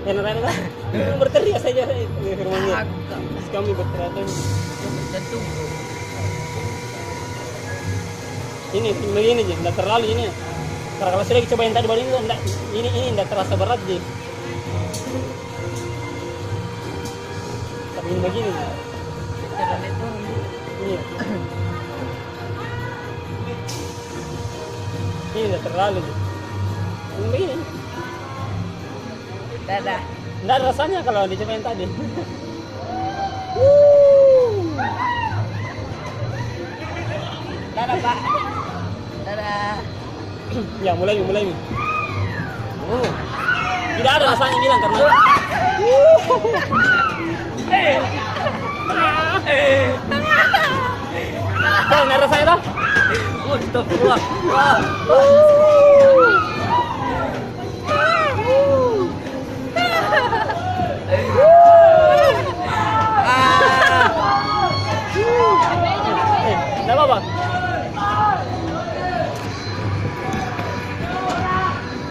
Enak-enak lah. Berteriak saja rumahnya. Kami berteriak. Jantung. Ini begini je, tidak terlalu ini. Karena kalau sudah coba yang tadi baru ini tidak terasa berat je. Tapi ini begini je. Jalan itu. Iya. Ini tidak terlalu je. Ini begini. Dadah. Tidak ada rasanya kalau dicoba yang tadi. Dadah, Pak. Dadah. Ya, mulai. Tidak ada rasanya bilang karena. Kau nggak rasanya dah? Astagfirullah. Tidak apa-apa.